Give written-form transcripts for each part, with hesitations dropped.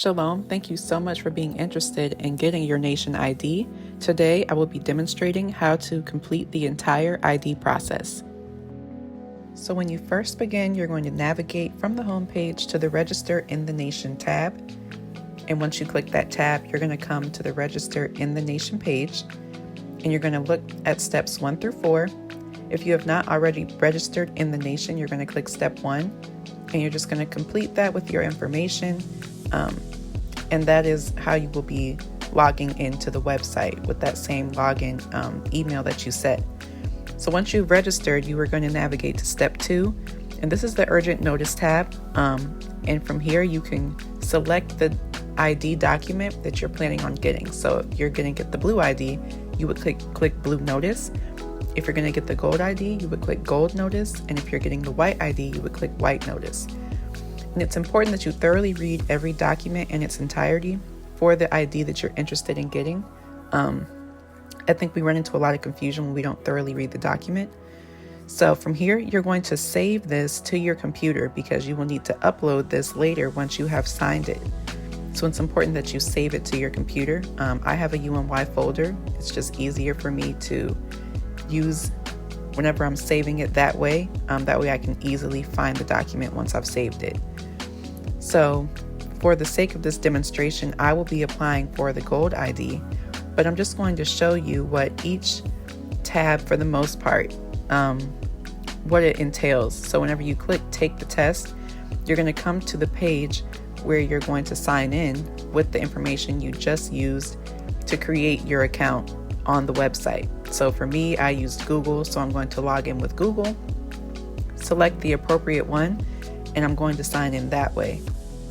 Shalom, thank you so much for being interested in getting your nation ID. Today, I will be demonstrating how to complete the entire ID process. So when you first begin, you're going to navigate from the home page to the Register in the Nation tab. And once you click that tab, you're going to come to the Register in the Nation page, and you're going to look at steps 1 through 4. If you have not already registered in the nation, you're going to click step 1, and you're just going to complete that with your information. And that is how you will be logging into the website with that same login email that you set. So once you've registered, you are going to navigate to step 2, and this is the Urgent Notice tab. And from here, you can select the ID document that you're planning on getting. So if you're going to get the blue ID, you would click Blue Notice. If you're going to get the gold ID, you would click Gold Notice. And if you're getting the white ID, you would click White Notice. And it's important that you thoroughly read every document in its entirety for the ID that you're interested in getting. I think we run into a lot of confusion when we don't thoroughly read the document. So from here, you're going to save this to your computer because you will need to upload this later once you have signed it. So it's important that you save it to your computer. I have a UNY folder. It's just easier for me to use whenever I'm saving it that way. That way I can easily find the document once I've saved it. So for the sake of this demonstration, I will be applying for the gold ID, but I'm just going to show you what each tab, for the most part, what it entails. So whenever you click Take the Test, you're going to come to the page where you're going to sign in with the information you just used to create your account on the website. So for me, I used Google, so I'm going to log in with Google, select the appropriate one, and I'm going to sign in that way.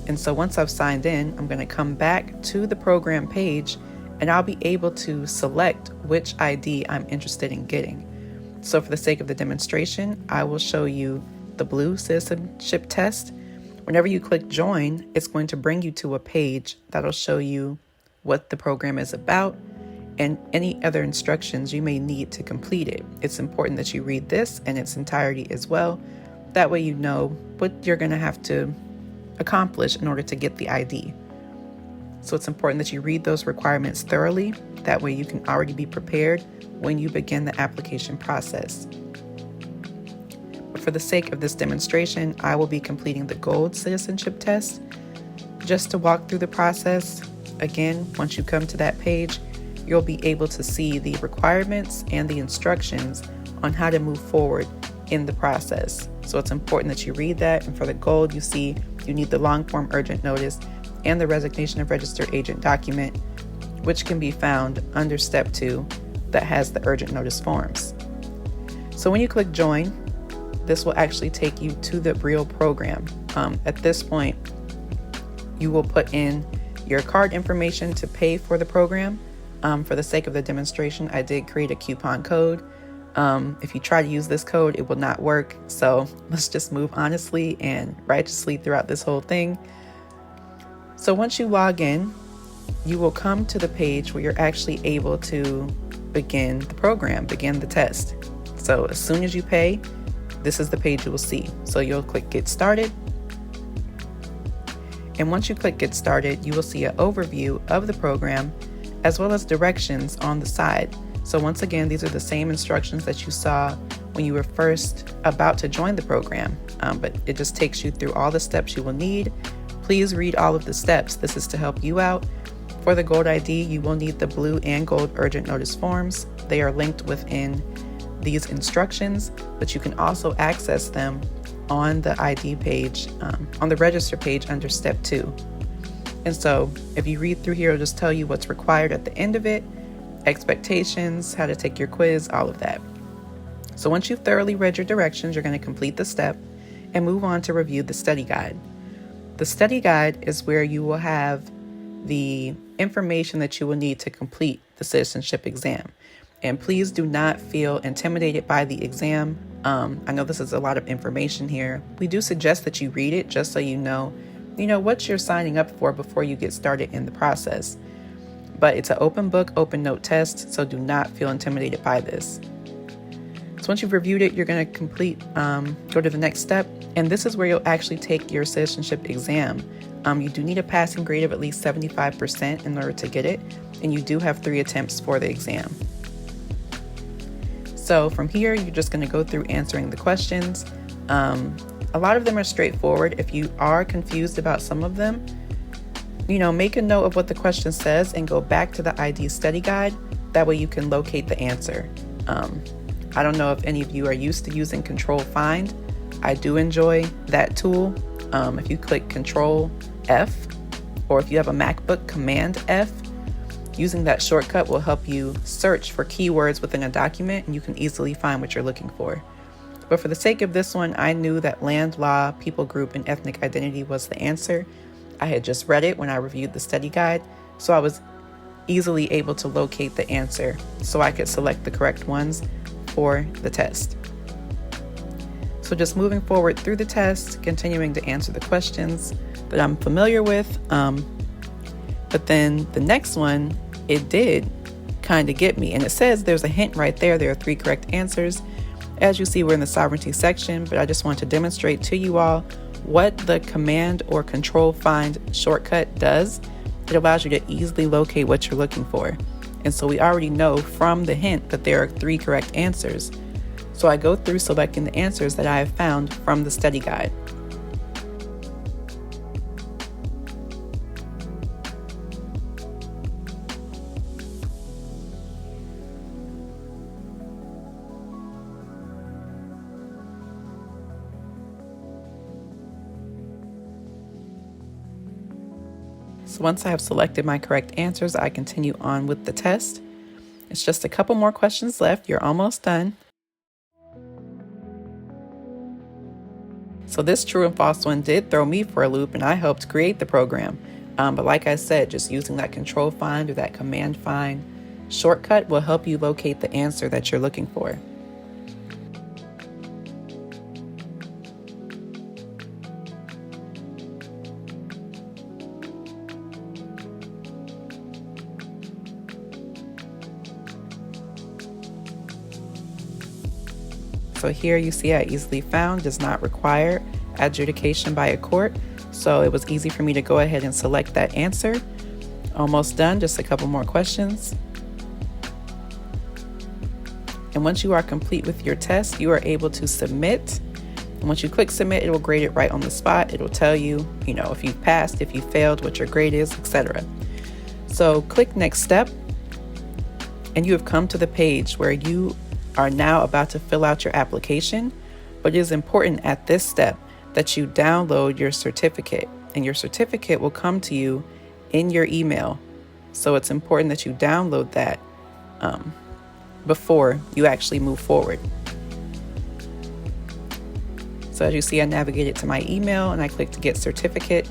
And so once I've signed in, I'm going to come back to the program page, and I'll be able to select which ID I'm interested in getting. So for the sake of the demonstration, I will show you the blue citizenship test. Whenever you click join, it's going to bring you to a page that'll show you what the program is about and any other instructions you may need to complete it. It's important that you read this in its entirety as well. That way you know what you're going to have to accomplish in order to get the ID. So it's important that you read those requirements thoroughly. That way you can already be prepared when you begin the application process. But for the sake of this demonstration, I will be completing the gold citizenship test. Just to walk through the process, again, once you come to that page, you'll be able to see the requirements and the instructions on how to move forward in the process. So it's important that you read that. And for the gold, you see you need the long form urgent notice and the resignation of registered agent document, which can be found under step 2 that has the urgent notice forms. So when you click join, this will actually take you to the real program. At this point, you will put in your card information to pay for the program. For the sake of the demonstration, I did create a coupon code. If you try to use this code, it will not work. So let's just move honestly and righteously throughout this whole thing. So once you log in, you will come to the page where you're actually able to begin the program, begin the test. So as soon as you pay, this is the page you will see. So you'll click Get Started. And once you click Get Started, you will see an overview of the program as well as directions on the side. So once again, these are the same instructions that you saw when you were first about to join the program, but it just takes you through all the steps you will need. Please read all of the steps. This is to help you out. For the gold ID, you will need the blue and gold urgent notice forms. They are linked within these instructions, but you can also access them on the ID page, on the register page under step 2. And so if you read through here, it'll just tell you what's required at the end of it, expectations, how to take your quiz, all of that. So once you've thoroughly read your directions, you're going to complete the step and move on to review the study guide. The study guide is where you will have the information that you will need to complete the citizenship exam. And please do not feel intimidated by the exam. I know this is a lot of information here. We do suggest that you read it just so you know what you're signing up for before you get started in the process. But it's an open book, open note test, so do not feel intimidated by this. So once you've reviewed it, you're going to go to the next step. And this is where you'll actually take your citizenship exam. You do need a passing grade of at least 75% in order to get it. And you do have 3 attempts for the exam. So from here, you're just going to go through answering the questions. A lot of them are straightforward. If you are confused about some of them, make a note of what the question says and go back to the ID study guide. That way you can locate the answer. I don't know if any of you are used to using Control Find. I do enjoy that tool. If you click Control F, or if you have a MacBook, Command F, using that shortcut will help you search for keywords within a document and you can easily find what you're looking for. But for the sake of this one, I knew that land, law, people group, and ethnic identity was the answer. I had just read it when I reviewed the study guide, so I was easily able to locate the answer so I could select the correct ones for the test. So just moving forward through the test, continuing to answer the questions that I'm familiar with. But then the next one, it did kind of get me. And it says there's a hint right there. There are 3 correct answers. As you see, we're in the sovereignty section, but I just want to demonstrate to you all what the Command or Control Find shortcut does. It allows you to easily locate what you're looking for. And so we already know from the hint that there are 3 correct answers. So I go through selecting the answers that I have found from the study guide. So once I have selected my correct answers, I continue on with the test. It's just a couple more questions left. You're almost done. So this true and false one did throw me for a loop and I helped create the program. But like I said, just using that Control Find or that Command Find shortcut will help you locate the answer that you're looking for. So here you see I easily found does not require adjudication by a court. So it was easy for me to go ahead and select that answer. Almost done, just a couple more questions. And once you are complete with your test, you are able to submit. And once you click submit, it will grade it right on the spot. It will tell you, if you've passed, if you failed, what your grade is, etc. So click next step. And you have come to the page where you are now about to fill out your application, but it is important at this step that you download your certificate, and your certificate will come to you in your email. So it's important that you download that before you actually move forward. So as you see, I navigated to my email and I clicked Get Certificate.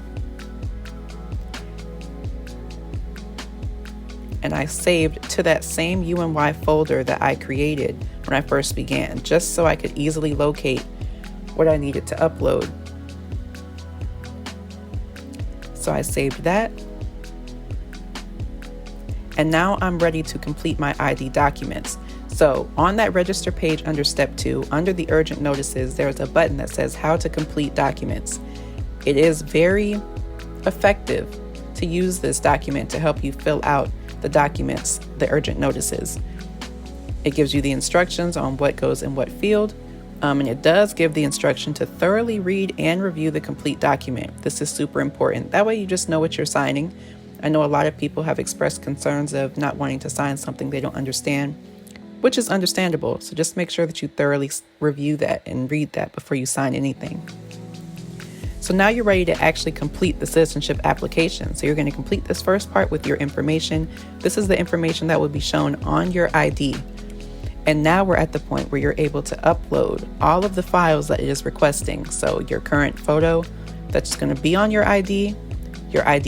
And I saved to that same UNY folder that I created when I first began, just so I could easily locate what I needed to upload. So I saved that. And now I'm ready to complete my ID documents. So on that register page under step 2, under the urgent notices, there's a button that says how to complete documents. It is very effective to use this document to help you fill out the documents, the urgent notices. It gives you the instructions on what goes in what field, and it does give the instruction to thoroughly read and review the complete document. This is super important. That way you just know what you're signing. I know a lot of people have expressed concerns of not wanting to sign something they don't understand, which is understandable. So just make sure that you thoroughly review that and read that before you sign anything. So now you're ready to actually complete the citizenship application. So you're going to complete this first part with your information. This is the information that will be shown on your ID. And now we're at the point where you're able to upload all of the files that it is requesting. So your current photo that's going to be on your ID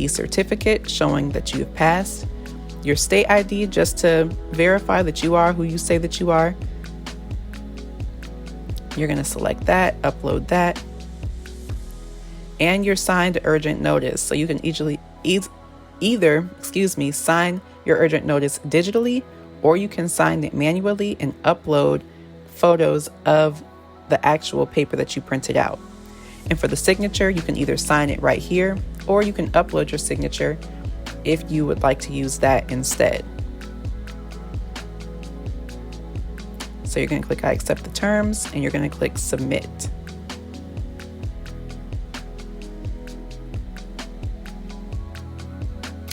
certificate showing that you have passed, your state ID just to verify that you are who you say that you are. You're going to select that, upload that. And your signed urgent notice. So you can either sign your urgent notice digitally, or you can sign it manually and upload photos of the actual paper that you printed out. And for the signature, you can either sign it right here, or you can upload your signature if you would like to use that instead. So you're going to click I accept the terms, and you're going to click submit.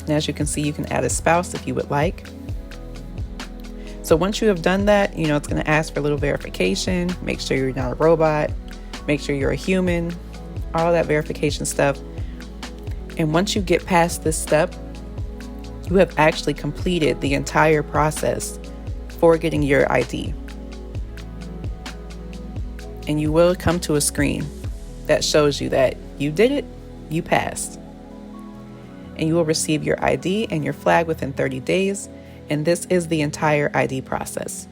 And as you can see, you can add a spouse if you would like. So once you have done that, it's going to ask for a little verification. Make sure you're not a robot. Make sure you're a human. All that verification stuff. And once you get past this step, you have actually completed the entire process for getting your ID. And you will come to a screen that shows you that you did it, you passed. And you will receive your ID and your flag within 30 days. And this is the entire ID process.